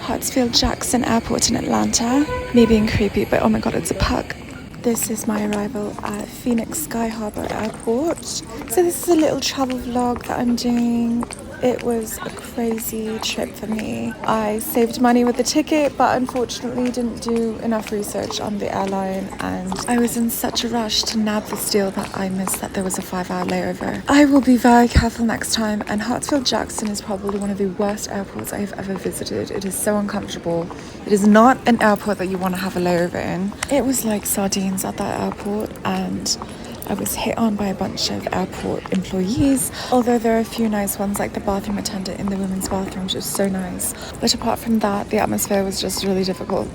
Hartsfield-Jackson Airport in Atlanta. Me being creepy, but oh my god, it's a pug. This is my arrival at Phoenix Sky Harbor Airport. So this is a little travel vlog that I'm doing. It was a crazy trip for me. I saved money with the ticket, but unfortunately didn't do enough research on the airline, and I was in such a rush to nab this deal that I missed that there was a 5-hour layover. I will be very careful next time, and Hartsfield-Jackson is probably one of the worst airports I have ever visited. It is so uncomfortable. It is not an airport that you want to have a layover in. It was like sardines at that airport, and I was hit on by a bunch of airport employees, although there are a few nice ones, like the bathroom attendant in the women's bathroom, which was so nice. But apart from that, the atmosphere was just really difficult.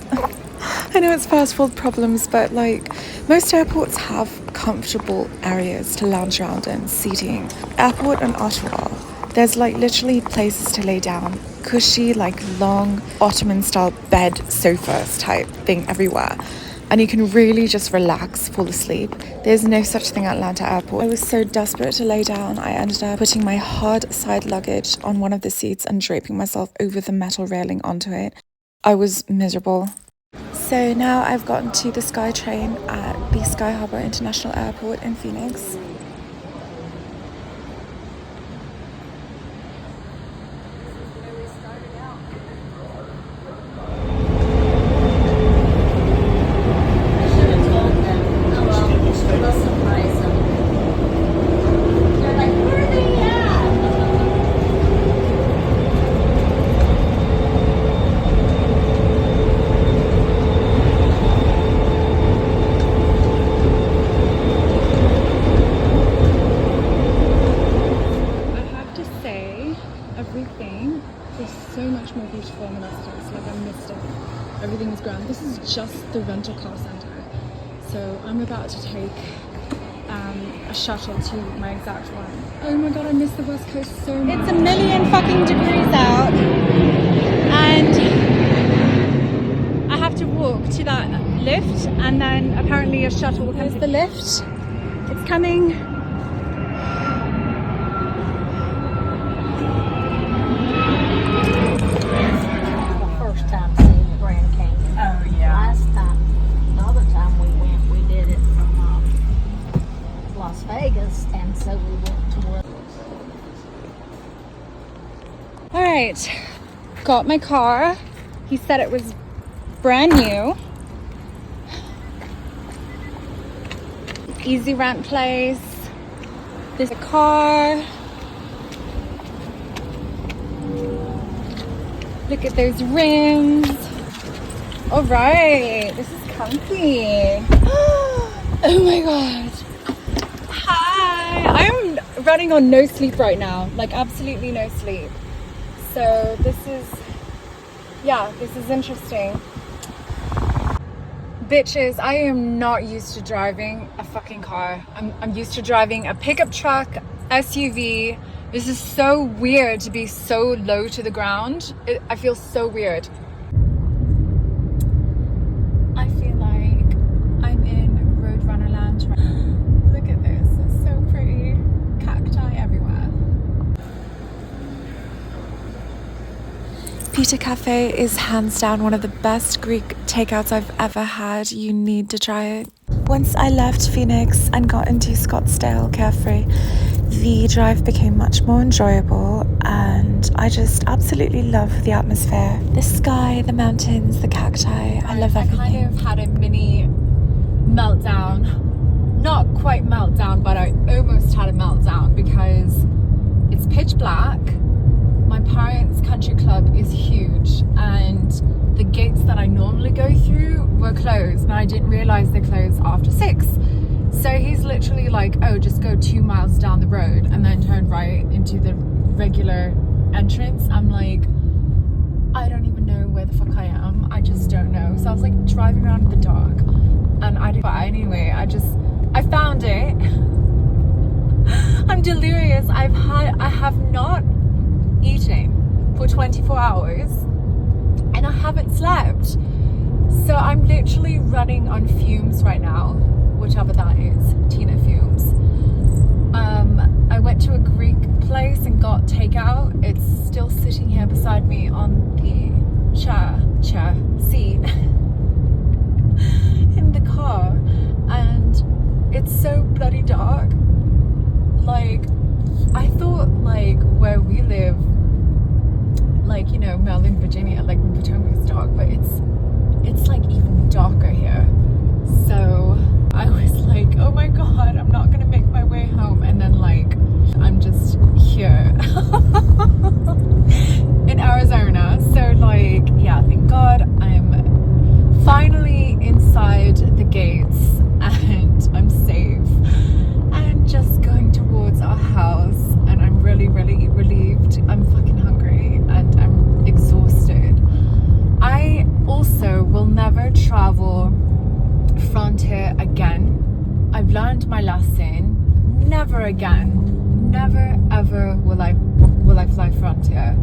I know it's fast world problems, but like most airports have comfortable areas to lounge around in, seating. Airport in Ottawa, there's like literally places to lay down, cushy, like long Ottoman style bed sofas type thing everywhere. And you can really just relax, fall asleep. There's no such thing at Atlanta Airport. I was so desperate to lay down, I ended up putting my hard side luggage on one of the seats and draping myself over the metal railing onto it. I was miserable. So now I've gotten to the SkyTrain at the Sky Harbor International Airport in Phoenix. Everything is so much more beautiful in the West. Like, I missed it. Everything is grand. This is just the rental car center. So I'm about to take a shuttle to my exact one. Oh my god, I miss the West Coast so much. It's a million fucking degrees out, and I have to walk to that lift, and then apparently a shuttle will come. Here's the lift. It's coming. Vegas, and so we went to work. All right, got my car. He said it was brand new. Easirent place. There's a car. Look at those rims. All right, this is comfy. Oh my god. I'm running on no sleep right now, like absolutely no sleep. So this is interesting. Bitches, I am not used to driving a fucking car. I'm used to driving a pickup truck, SUV. This is so weird to be so low to the ground. I feel so weird. I feel like I'm in Roadrunner land right now. Look at this, it's so pretty. Cacti everywhere. Pita Cafe is hands down one of the best Greek takeouts I've ever had. You need to try it. Once I left Phoenix and got into Scottsdale Carefree, the drive became much more enjoyable, and I just absolutely love the atmosphere. The sky, the mountains, the cacti. I love everything. I kind of had a mini meltdown. Not quite meltdown, but I almost had a meltdown because it's pitch black. My parents' country club is huge, and the gates that I normally go through were closed, and I didn't realize they closed after 6. So he's literally like, oh, just go 2 miles down the road and then turn right into the regular entrance. I'm like, I don't even know where the fuck I am. I just don't know. So I was like driving around in the dark, and but anyway, I found it. I'm delirious. I have not eaten for 24 hours, and I haven't slept. So I'm literally running on fumes right now, whichever that is, Tina fumes. I went to a Greek place and got takeout. It's still sitting here beside me on the chair. Virginia, like when Potomac is dark, but it's like even darker here. So I was like, oh my god, I'm not gonna make my way home, and then like I'm just here in Arizona. So like, yeah, thank God I'm finally inside the gates and I'm safe and just going towards our house, and I'm really relieved. I'm fucking hungry and I'm exhausted. I also will never travel frontier again. I've learned my lesson. Never again. Never ever will I fly frontier.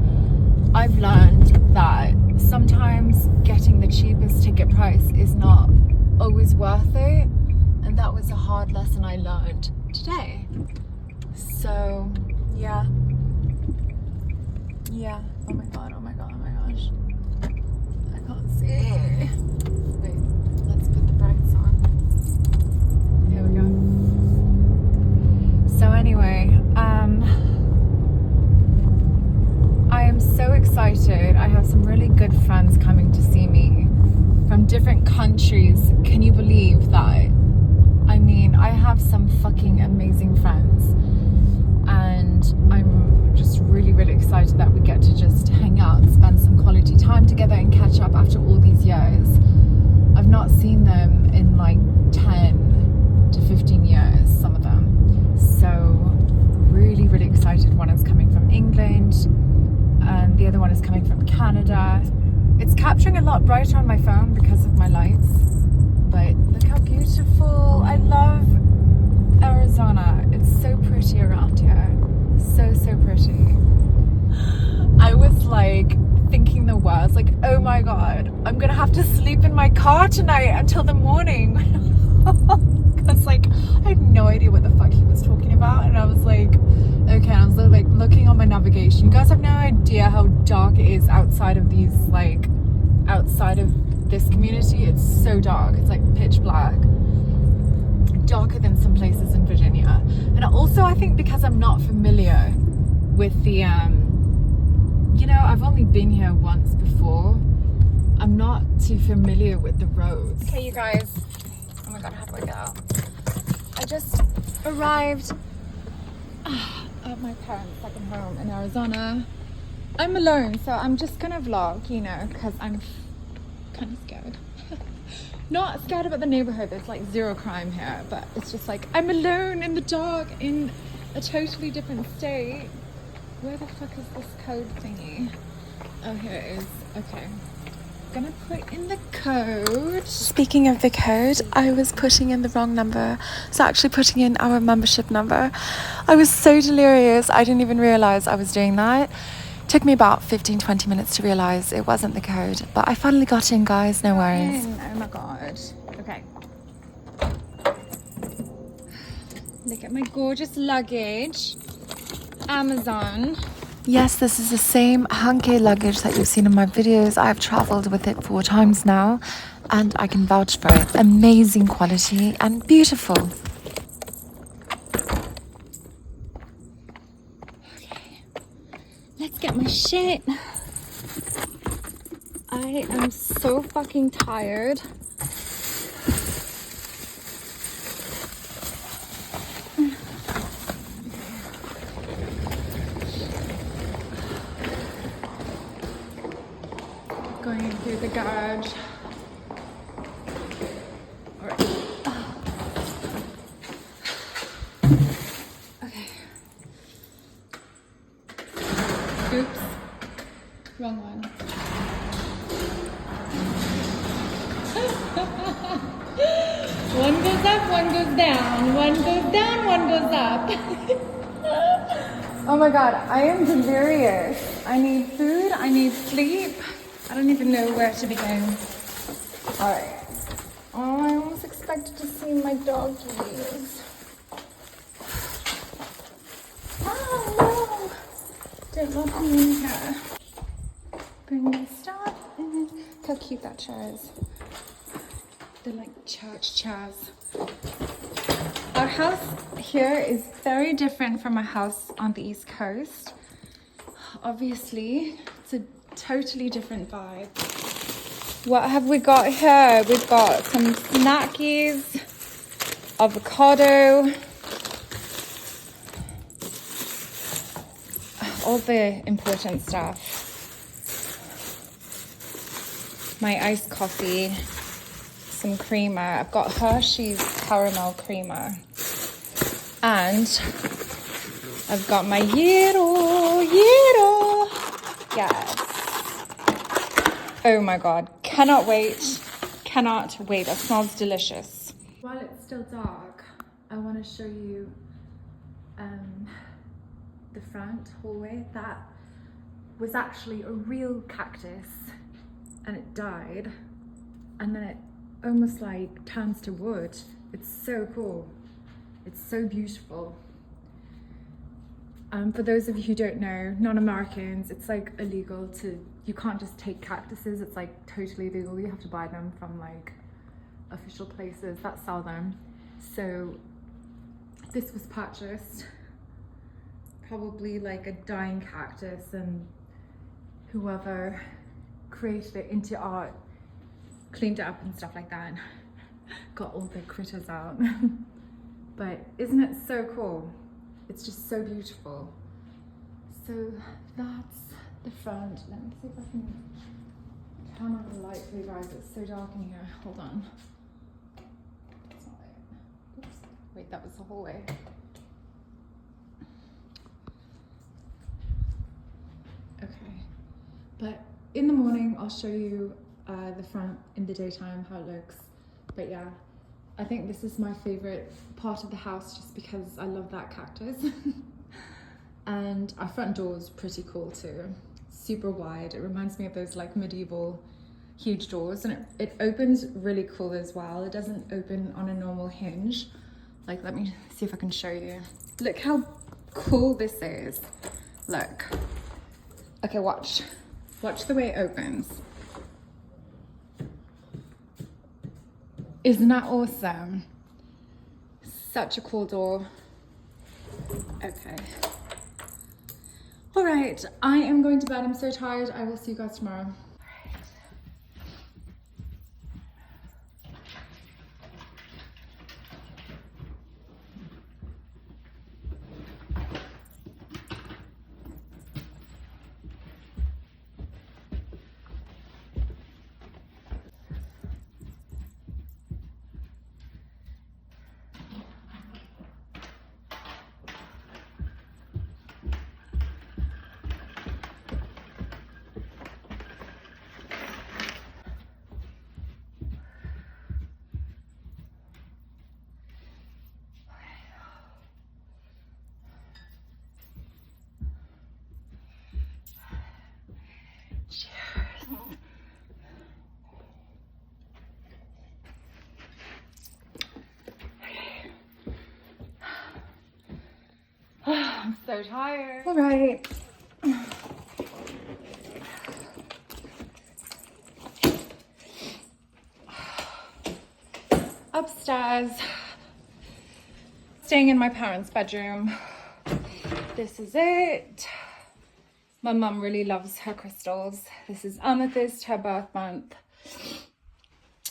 I've learned that sometimes getting the cheapest ticket price is not always worth it, and that was a hard lesson I learned today. So yeah. Oh my god, oh my gosh, I can't see. Wait, let's put the brights on. Here we go. So anyway, I am so excited. I have some really good friends coming to see me from different countries. Can you believe that? I mean, I have some fucking amazing friends, and I'm just really excited that we get to just hang out, spend some quality time together and catch up after all these years. I've not seen them in like 10 to 15 years, some of them. So really excited. One is coming from England and the other one is coming from Canada. It's capturing a lot brighter on my phone because of my lights, but look how beautiful. I love Arizona. It's so pretty around here. So pretty. I was like thinking the worst, like, oh my god, I'm gonna have to sleep in my car tonight until the morning. Because like I had no idea what the fuck he was talking about, and I was like, okay, I was like looking on my navigation. You guys have no idea how dark it is outside of these, like outside of this community. It's so dark. It's like pitch black, darker than some places in Virginia. And also I think because I'm not familiar with the you know, I've only been here once before, I'm not too familiar with the roads. Okay, you guys, oh my god, how do I get out? I just arrived at my parents' second home in Arizona. I'm alone, so I'm just gonna vlog, you know, because I'm kind of scared. Not scared about the neighborhood, there's like zero crime here, but it's just like I'm alone in the dark in a totally different state. Where the fuck is this code thingy? Oh, here it is. Okay. Gonna put in the code. Speaking of the code, I was putting in the wrong number. So actually putting in our membership number. I was so delirious, I didn't even realize I was doing that. Took me about 15-20 minutes to realize it wasn't the code, but I finally got in, guys. No worries. Oh my god. Okay. Look at my gorgeous luggage. Amazon. Yes, this is the same hunky luggage that you've seen in my videos. I've traveled with it 4 times now, and I can vouch for it. Amazing quality and beautiful. Okay, let's get my shit. I am so fucking tired. Going through the garage. All right. Okay. Oops. Wrong one. One goes up, one goes down. One goes down, one goes up. Oh my god, I am delirious. I need food, I need sleep. I don't even know where to begin. Alright. Oh, I almost expected to see my doggies. Oh no! Don't let me in here. Bring my stuff in. Look how cute that chair is. They're like church chairs. Our house here is very different from a house on the East Coast. Obviously, it's a totally different vibe. What have we got here? We've got some snackies, avocado, all the important stuff. My iced coffee, some creamer. I've got Hershey's caramel creamer. And I've got my gyro. Yes. Oh my God, cannot wait. That smells delicious. While it's still dark, I want to show you the front hallway. That was actually a real cactus and it died, and then it almost like turns to wood. It's so cool. It's so beautiful. For those of you who don't know, non-Americans, it's like illegal you can't just take cactuses. It's like totally illegal. You have to buy them from like official places that sell them. So this was purchased, probably like a dying cactus, and whoever created it into art cleaned it up and stuff like that and got all the critters out. But isn't it so cool? It's just so beautiful. So that's the front. Let me see if I can turn on the light for you guys. It's so dark in here. Hold on. That's not it. Oops. Wait, that was the hallway. Okay. But in the morning, I'll show you the front in the daytime, how it looks. But yeah, I think this is my favorite part of the house just because I love that cactus. And our front door is pretty cool too. Super wide. It reminds me of those like medieval huge doors, and it opens really cool as well. It doesn't open on a normal hinge. Like, let me see if I can show you. Look how cool this is. Look. Okay, watch. Watch the way it opens. Isn't that awesome? Such a cool door. Okay. All right, I am going to bed. I'm so tired. I will see you guys tomorrow. I'm so tired. All right. Upstairs, staying in my parents' bedroom. This is it. My mum really loves her crystals. This is amethyst, her birth month.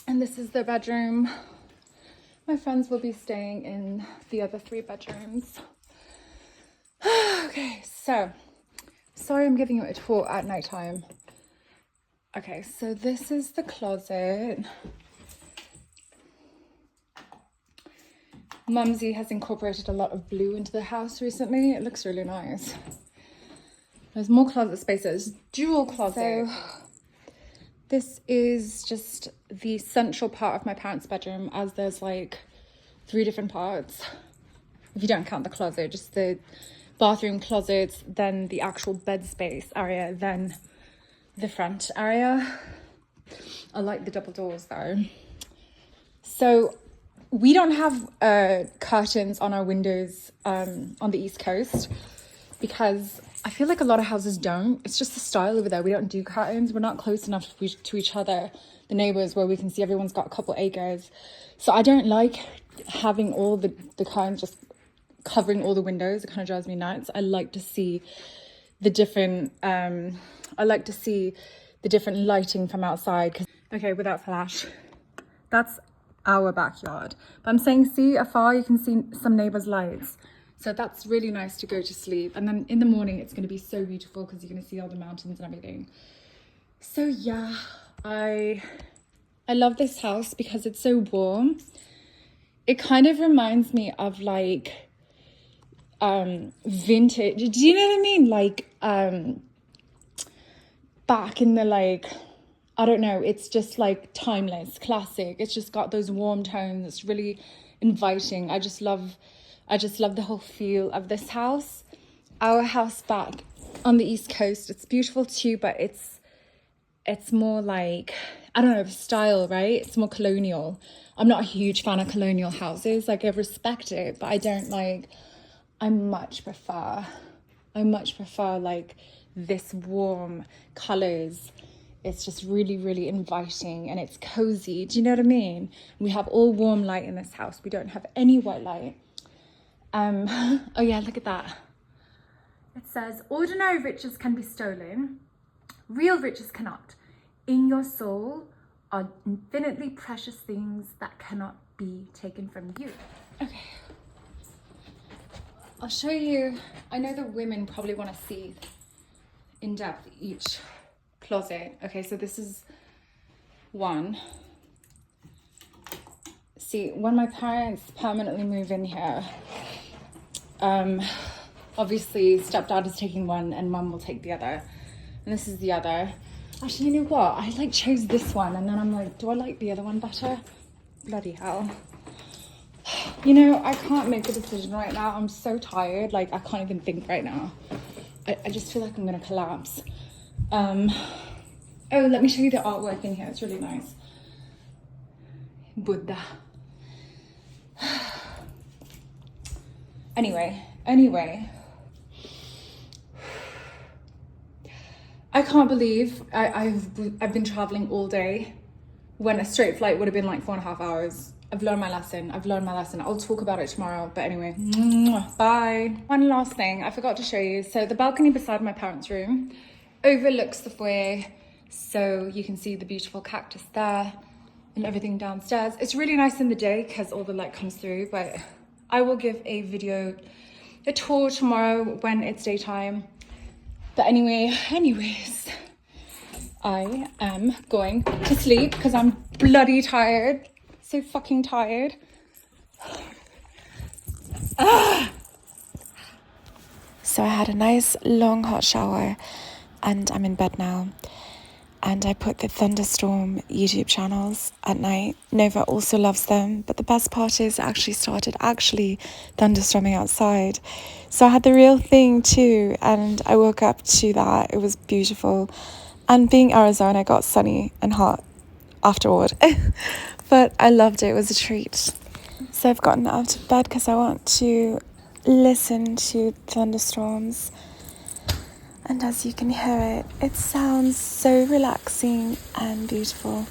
And this is their bedroom. My friends will be staying in the other 3 bedrooms. Okay, so sorry I'm giving you a tour at nighttime. Okay, so this is the closet. Mumsy has incorporated a lot of blue into the house recently. It looks really nice. There's more closet spaces. Dual closet. So this is just the central part of my parents' bedroom, as there's like 3 different parts. If you don't count the closet, just the bathroom, closets, then the actual bed space area, then the front area. I like the double doors though. So we don't have curtains on our windows on the East Coast because I feel like a lot of houses don't. It's just the style over there. We don't do curtains. We're not close enough to each other, the neighbors, where we can see everyone's got a couple acres. So I don't like having all the curtains just covering all the windows. It kind of drives me nuts. I like to see the different, I like to see the different lighting from outside. Okay, without flash, that's our backyard. But I'm saying, see afar, you can see some neighbors' lights. So that's really nice to go to sleep. And then in the morning, it's going to be so beautiful because you're going to see all the mountains and everything. So yeah, I love this house because it's so warm. It kind of reminds me of like vintage. Do you know what I mean? Like back in the like, I don't know, it's just like timeless, classic. It's just got those warm tones. It's really inviting. I just love the whole feel of this house. Our house back on the East Coast, it's beautiful too, but it's more like, I don't know, style, right? It's more colonial. I'm not a huge fan of colonial houses. Like, I respect it, but I don't like, I much prefer like this warm colors. It's just really, really inviting and it's cozy. Do you know what I mean? We have all warm light in this house. We don't have any white light. Oh yeah, look at that. It says, ordinary riches can be stolen. Real riches cannot. In your soul are infinitely precious things that cannot be taken from you. Okay. I'll show you. I know the women probably want to see in depth each closet. Okay, so this is one. See, when my parents permanently move in here, obviously stepdad is taking one and mum will take the other. And this is the other. Actually, you know what? I like chose this one and then I'm like, do I like the other one better? Bloody hell. You know, I can't make a decision right now. I'm so tired. Like, I can't even think right now. I just feel like I'm gonna collapse. Oh, let me show you the artwork in here. It's really nice. Buddha. Anyway. I can't believe I've been traveling all day when a straight flight would have been like 4.5 hours. I've learned my lesson. I'll talk about it tomorrow. But anyway, bye. One last thing I forgot to show you. So the balcony beside my parents' room overlooks the foyer. So you can see the beautiful cactus there and everything downstairs. It's really nice in the day because all the light comes through. But I will give a tour tomorrow when it's daytime. But anyways, I am going to sleep because I'm bloody tired. So fucking tired. So I had a nice long hot shower and I'm in bed now. And I put the Thunderstorm YouTube channels at night. Nova also loves them. But the best part is it actually started thunderstorming outside. So I had the real thing too. And I woke up to that. It was beautiful. And being Arizona, got sunny and hot afterward. But I loved it. It was a treat. So I've gotten out of bed because I want to listen to thunderstorms. And as you can hear it sounds so relaxing and beautiful.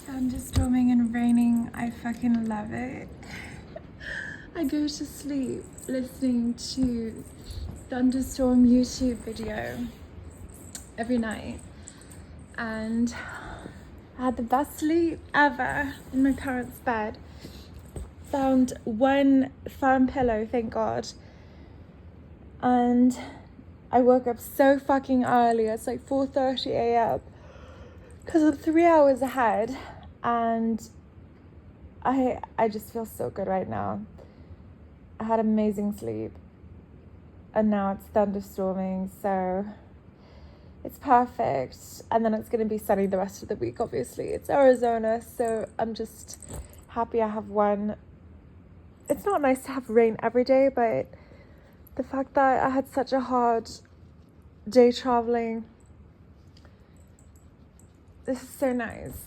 Thunderstorming and raining, I fucking love it. I go to sleep listening to thunderstorm YouTube video every night. And I had the best sleep ever in my parents' bed. Found one firm pillow, thank God. And I woke up so fucking early. It's like 4:30 a.m. because I'm 3 hours ahead. And I just feel so good right now. I had amazing sleep. And now it's thunderstorming, so it's perfect. And then it's going to be sunny the rest of the week, obviously. It's Arizona, so I'm just happy I have one. It's not nice to have rain every day, but the fact that I had such a hard day traveling, this is so nice.